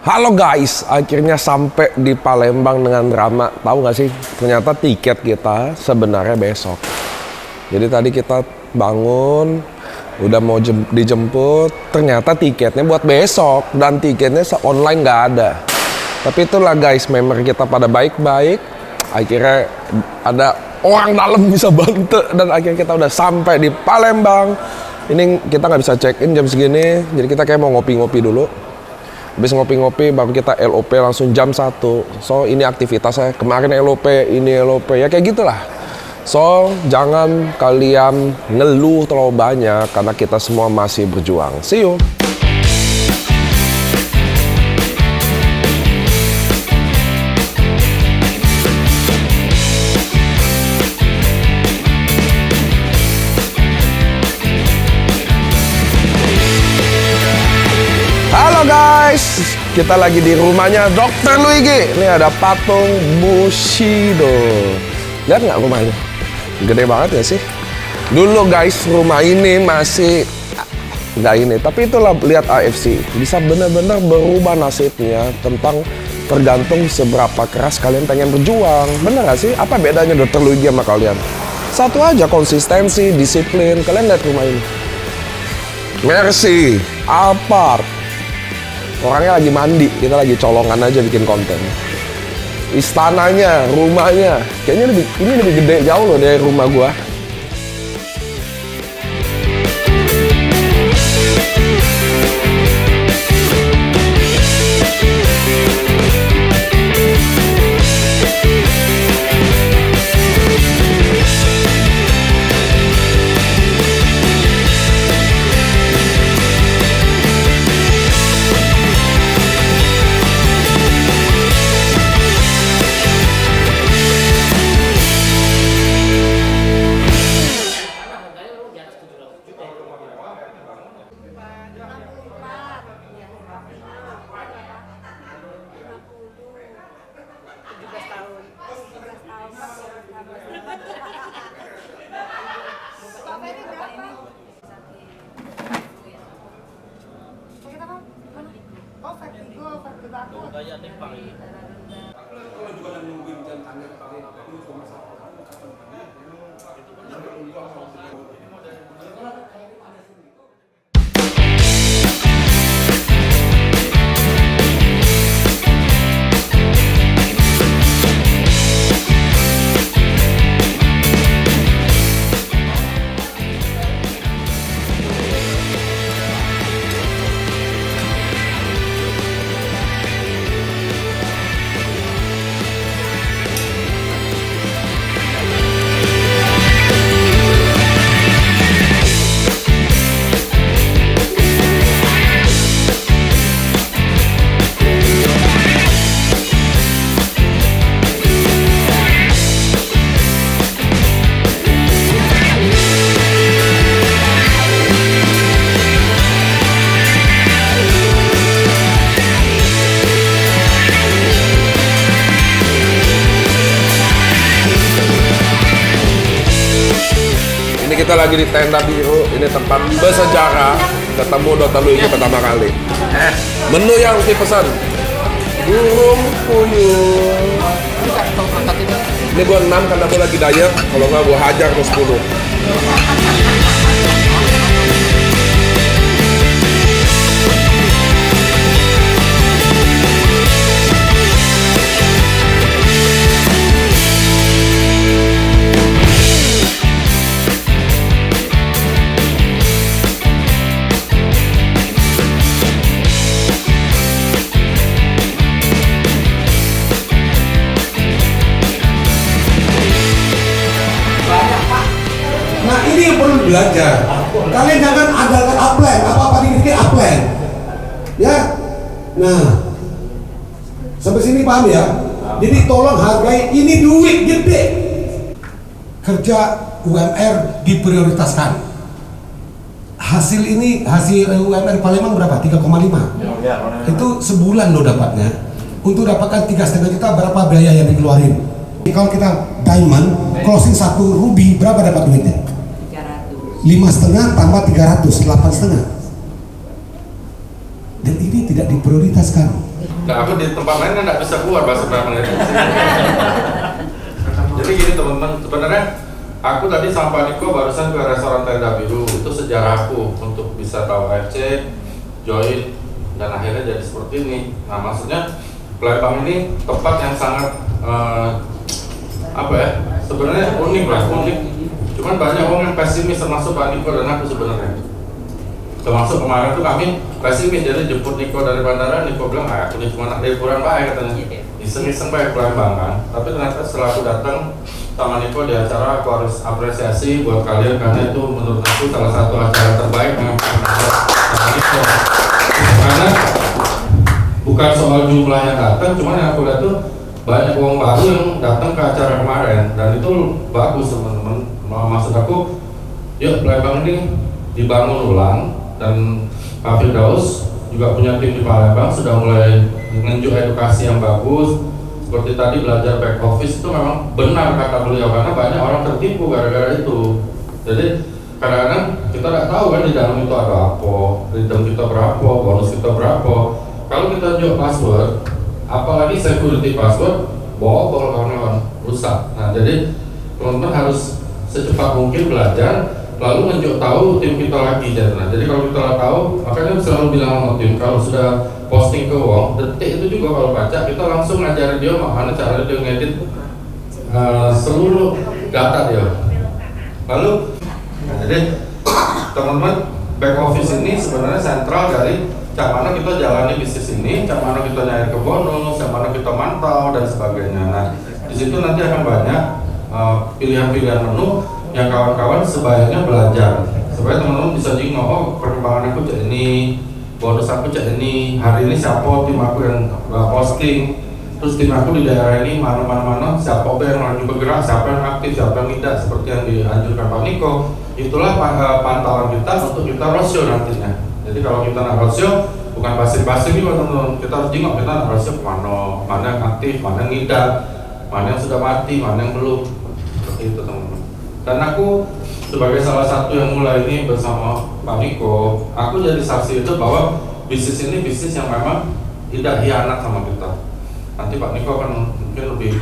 Halo guys, akhirnya sampai di Palembang dengan drama. Tahu nggak sih, ternyata tiket kita sebenarnya besok. Jadi tadi kita bangun, udah mau dijemput, ternyata tiketnya buat besok. Dan tiketnya online nggak ada. Tapi itulah guys, member kita pada baik-baik. Akhirnya ada orang dalam bisa bantu. Dan akhirnya kita udah sampai di Palembang. Ini kita nggak bisa check-in jam segini. Jadi kita kayak mau ngopi-ngopi dulu. Habis ngopi-ngopi baru kita LOP langsung jam 1. So ini aktivitasnya, kemarin LOP, ini LOP, ya kayak gitulah. So jangan kalian ngeluh terlalu banyak karena kita semua masih berjuang. See you. Halo guys, kita lagi di rumahnya Dr. Luigi. Ini ada patung Bushido. Lihat nggak rumahnya? Gede banget ya sih. Dulu guys, rumah ini masih nggak ini. Tapi itulah, lihat AFC. Bisa benar-benar berubah nasibnya tentang tergantung seberapa keras kalian pengen berjuang. Bener nggak sih? Apa bedanya Dr. Luigi sama kalian? Satu aja, konsistensi, disiplin. Kalian lihat rumah ini. Mercy, Alphard. Orangnya lagi mandi, kita lagi colongan aja bikin konten. Istananya, rumahnya, kayaknya ini lebih gede jauh loh dari rumah gua. Kita lagi di tenda biru, ini tempat bersejarah ketemu Dr. Luigi pertama kali. Menu yang dipesan burung puyuh. Ini gua 6 karena gua lagi diet, kalau nggak gua hajar ke 10. Nah ini yang perlu belajar. Kalian jangan andalkan upline, apa-apa dikit upline. Ya. Nah, sampai sini paham ya? Jadi tolong hargai, ini duit gede. Kerja UMR diprioritaskan. Hasil UMR Palembang berapa? 3,5. Itu sebulan lo dapatnya. Untuk dapatkan 3,5 juta berapa biaya yang dikeluarin? Kalau kita diamond closing 1 ruby berapa dapat duitnya? 5,5 tambah 300, 8,5. dan ini tidak diprioritaskan. Nah, aku di tempat lain kan nggak bisa keluar bahasa Bangladesh. Jadi gini teman-teman, sebenarnya aku tadi sama Niko barusan ke restoran Tenda Biru, itu sejarahku untuk bisa tahu AFC, join, dan akhirnya jadi seperti ini. Nah, maksudnya Palembang ini tempat yang sangat apa ya, sebenarnya unik lah, unik. Cuman banyak orang yang pesimis, termasuk Pak Niko dan aku sebenarnya. Termasuk kemarin tuh kami pesimis, jadi jemput Niko dari bandara, Niko bilang, aku ini cuma nak liburan baik katanya, iseng-iseng baik Palembang kan. Tapi ternyata setelah aku datang sama Niko di acara, aku harus apresiasi buat kalian karena itu menurut aku salah satu acara terbaik yang pernah sama Niko. Karena bukan soal jumlah yang datang, cuman yang aku lihat tuh banyak orang baru yang datang ke acara kemarin, dan itu bagus teman-teman. Maksud aku, yuk Palembang ini dibangun ulang, dan Pak Firdaus juga punya tim di Palembang sudah mulai menunjuk edukasi yang bagus. Seperti tadi belajar back office itu memang benar kata beliau, karena banyak orang tertipu gara-gara itu. Jadi kadang-kadang kita tidak tahu kan di dalam itu ada apa, return kita berapa, bonus kita berapa. Kalau kita jual password, apalagi security password, bobol kawan-kawan, rusak. Nah, jadi teman-teman harus secepat mungkin belajar, lalu menunjuk tahu tim kita lagi. Jadi kalau kita tahu, makanya selalu bilang sama tim, kalau sudah posting ke Wong, detik itu juga kalau baca, kita langsung ngajarin dia mana cara dia ngedit seluruh data dia. Lalu, jadi teman-teman, back office ini sebenarnya sentral dari cak mana kita jalani bisnis ini, cak mana kita nyari ke bonus, cak mana kita mantau dan sebagainya. Nah, di situ nanti akan banyak pilihan-pilihan menu yang kawan-kawan sebaiknya belajar supaya teman-teman bisa jingok, oh perkembangan aku cak ini, bonus aku cak ini, hari ini siapa tim aku yang posting, terus tim aku di daerah ini mana siapa yang lagi bergerak, siapa yang aktif, siapa yang tidak, seperti yang dianjurkan Pak Niko. Itulah pantauan kita untuk kita roadshow nantinya. Jadi kalau kita nak roadshow bukan pasif-pasif juga teman-teman, kita harus jingok kita nak roadshow mana yang aktif, mana yang tidak, mana yang sudah mati, mana yang belum, seperti itu teman-teman. Dan aku sebagai salah satu yang mulai ini bersama Pak Niko, aku jadi saksi itu bahwa bisnis ini bisnis yang memang tidak hianat sama kita. Nanti Pak Niko akan mungkin lebih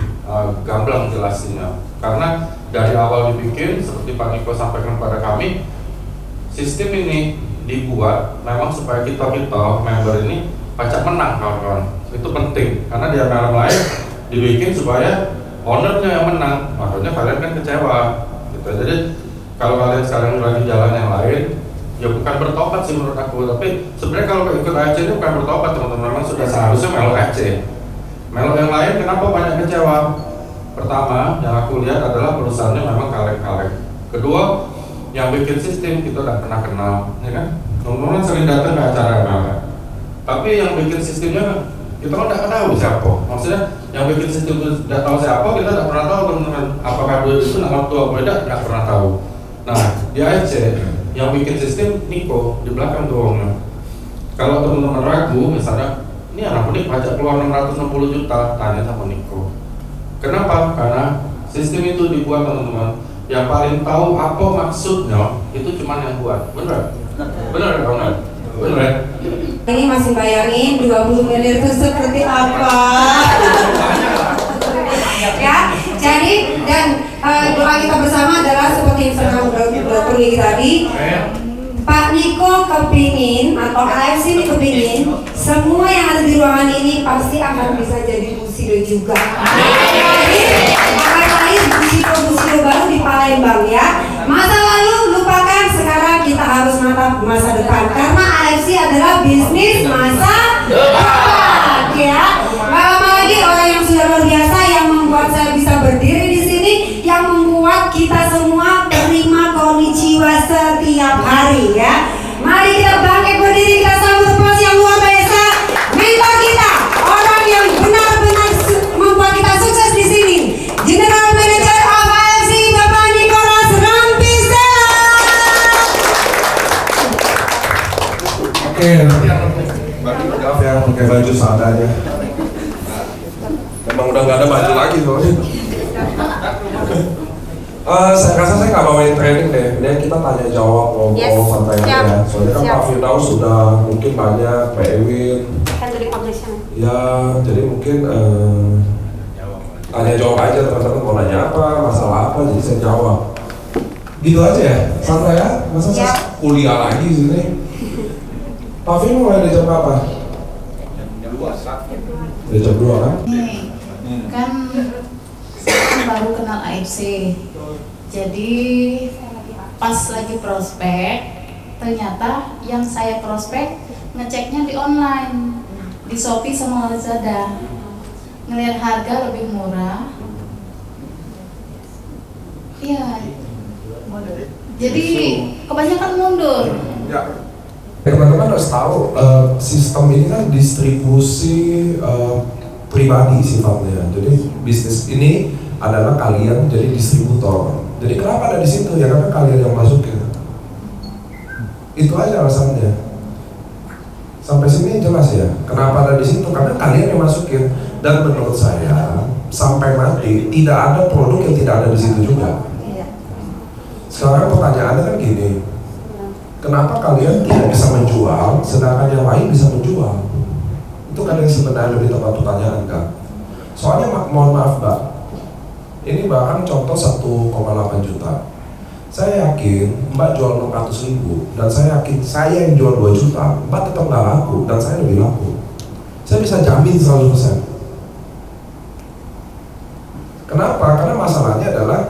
gamblang jelasinnya. Karena dari awal dibikin, seperti Pak Niko sampaikan pada kami, sistem ini dibuat memang supaya kita member ini pacak menang kawan-kawan. Itu penting, karena di dalam lain dibikin supaya ownernya yang menang, makanya kalian kan kecewa. Gitu. Jadi kalau kalian sekarang lagi jalan yang lain, ya bukan bertobat sih menurut aku, tapi sebenarnya kalau ikut AFC itu bukan bertobat teman-teman, memang sudah seharusnya melo AFC. Melo yang lain kenapa banyak kecewa? Pertama, yang aku lihat adalah perusahaannya memang kaleng-kaleng. Kedua, yang bikin sistem kita tidak pernah kenal, ya kan? Teman-teman sering datang ke acara MLM, tapi yang bikin sistemnya kita kan tidak tahu siapa. Maksudnya yang bikin sistem itu tidak tahu siapa, kita tidak pernah tahu teman-teman. Apakah duit itu nama tua atau tidak pernah tahu. Nah, di AFC yang bikin sistem Niko di belakang doangnya. Kalau teman-teman ragu, misalnya ini anak ini pajak keluar 660 juta, tanya sama Niko. Kenapa? Karena sistem itu dibuat teman-teman, yang paling tahu apa maksudnya itu cuma yang buat. Benar? Benar kan? Benar. Ini masih bayangin 20 miliar itu seperti apa? Ya, jadi dan doa kita bersama adalah seperti yang sedang pergi tadi. Pak Niko kepingin atau AFC ini kepingin semua yang ada di ruangan ini pasti akan bisa jadi Bushido juga. Jadi akan lahir Bushido baru di Palembang ya. Masa lalu lupakan, sekarang kita harus menatap masa depan karena AFC adalah bisnis masa depan ya. Lama lagi orang yang sudah luar biasa yang membuat saya bisa berdiri di sini, yang membuat kita semua terima konnichiwa setiap hari ya. Mari kita bangkit berdiri, kita sambut pos yang luar biasa, mentor kita, orang yang benar-benar membuat kita sukses di sini, General Manager of AFC Bapak Nicholas Rampisela. Oke, maaf ya pakai baju seadanya. Emang udah nggak ada baju lagi soalnya. Saya rasa saya nggak bawain training deh, ini kita tanya jawab ngobrol Yes, santai siap. aja. Soalnya kan Siap. Pak Firdaus sudah mungkin banyak, Pak Ewin. Kan dari publication. Ya, jadi mungkin tanya jawab aja teman-teman mau nanya apa, masalah apa, jadi saya jawab. Gitu aja ya, santai ya. Masa saya Siap. kuliah lagi di sini. Pak Firdaus mulai dari jam berapa? Dari jam 2 kan? Kan saya baru kenal AFC, jadi pas lagi prospek ternyata yang saya prospek ngeceknya di online, di Shopee sama Lazada, ngelihat harga lebih murah, iya, jadi kebanyakan mundur. Ya. Teman-teman harus tahu sistem ini kan distribusi pribadi sifatnya. Jadi bisnis ini adalah kalian jadi distributor. Jadi kenapa ada di situ? Ya karena kalian yang masukin. Itu aja alasannya. Sampai sini jelas ya. Kenapa ada di situ? Karena kalian yang masukin. Dan menurut saya sampai mati tidak ada produk yang tidak ada di situ juga. Sekarang pertanyaannya kan gini. Kenapa kalian tidak bisa menjual, sedangkan yang lain bisa menjual? Itu kan yang sebenarnya lebih tepat pertanyaan kan. Soalnya mohon maaf Mbak, ini bahkan contoh 1,8 juta. Saya yakin Mbak jual 600.000 dan saya yakin saya yang jual 2 juta, Mbak tetap nggak laku dan saya lebih laku. Saya bisa jamin 100%. Kenapa? Karena masalahnya adalah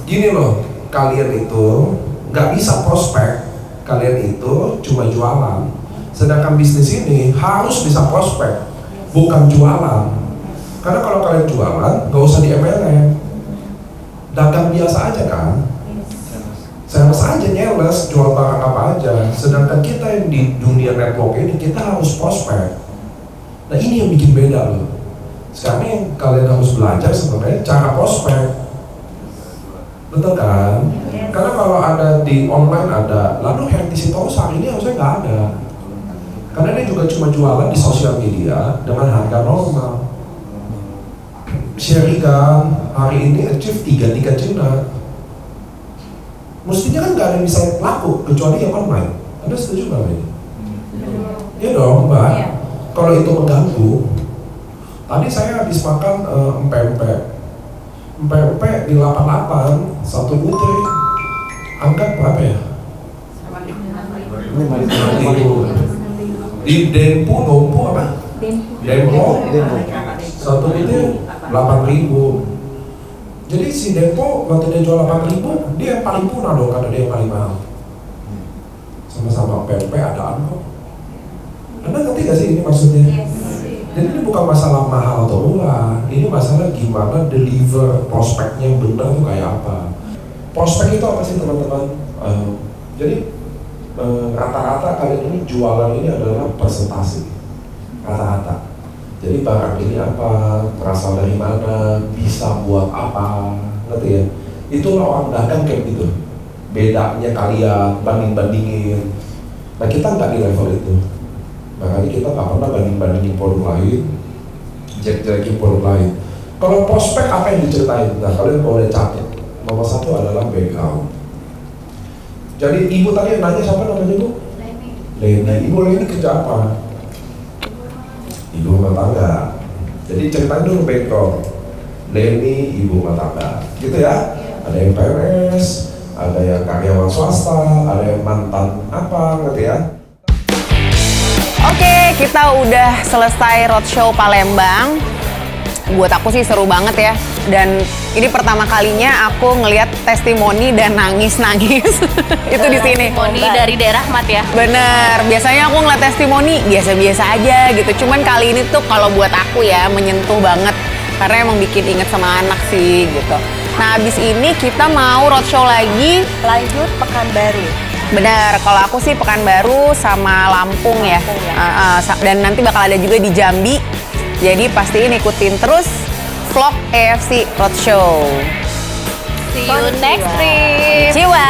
gini loh, kalian itu nggak bisa prospek. Kalian itu cuma jualan, sedangkan bisnis ini harus bisa prospek, bukan jualan. Karena kalau kalian jualan, nggak usah di MLM, dagang biasa aja kan, sales aja nyales, jual barang apa aja. Sedangkan kita yang di dunia network ini, kita harus prospek. Nah ini yang bikin beda loh. Sekarang yang kalian harus belajar sebenarnya cara prospek. Betul kan? Karena kalau ada di online ada, lalu Herti Sitorus hari ini harusnya nggak ada. Karena dia juga cuma jualan di sosial media dengan harga normal. Sherigan hari ini achieve 3 tiket Cina. Mestinya kan nggak ada yang bisa laku kecuali yang online. Anda setuju nggak ini? Iya dong, Mbak. Kalau itu mengganggu, tadi saya habis makan empek-empek di 88 satu butir angkat berapa ya? Di Dempo apa? Dempo satu butir 8.000. Jadi si Dempo waktu dia jual 8.000 dia yang paling punah dong karena dia yang paling mahal. Sama-sama PMP adaan kok. Anda ngerti gak sih ini maksudnya? Jadi ini bukan masalah mahal atau murah, ini masalah gimana deliver prospeknya yang benar tuh kayak apa. Prospek itu apa sih teman-teman? Jadi rata-rata kalian ini jualan ini adalah presentasi, rata-rata. Jadi barang ini apa, berasal dari mana, bisa buat apa, ngerti ya? Itulah orang dagang kayak gitu. Bedanya kalian banding-bandingin. Nah kita nggak di level itu. Makanya kita nggak pernah banding-bandingin produk lain, jelek-jelekin produk lain. Kalau prospek apa yang diceritain? Nah kalian boleh catat. Nomor 1 adalah background. Jadi ibu tadi yang nanya siapa namanya ibu? Leni. Ibu Leni kerja apa? Ibu rumah tangga. Jadi ceritain dulu background. Leni ibu rumah tangga, gitu ya. Ada yang PNS, ada yang karyawan swasta, ada yang mantan apa, ngerti ya? Oke, kita udah selesai roadshow Palembang. Buat aku sih seru banget ya. Dan ini pertama kalinya aku ngelihat testimoni dan nangis-nangis itu di sini. Testimoni dari daerah Mat ya. Bener, biasanya aku ngeliat testimoni biasa-biasa aja gitu. Cuman kali ini tuh kalau buat aku ya menyentuh banget. Karena emang bikin inget sama anak sih gitu. Nah abis ini kita mau roadshow lagi. Lanjut Pekanbaru. Benar, kalau aku sih Pekanbaru sama Lampung ya. Dan nanti bakal ada juga di Jambi. Jadi pastiin ikutin terus vlog AFC Roadshow. See you next trip. Ciwa.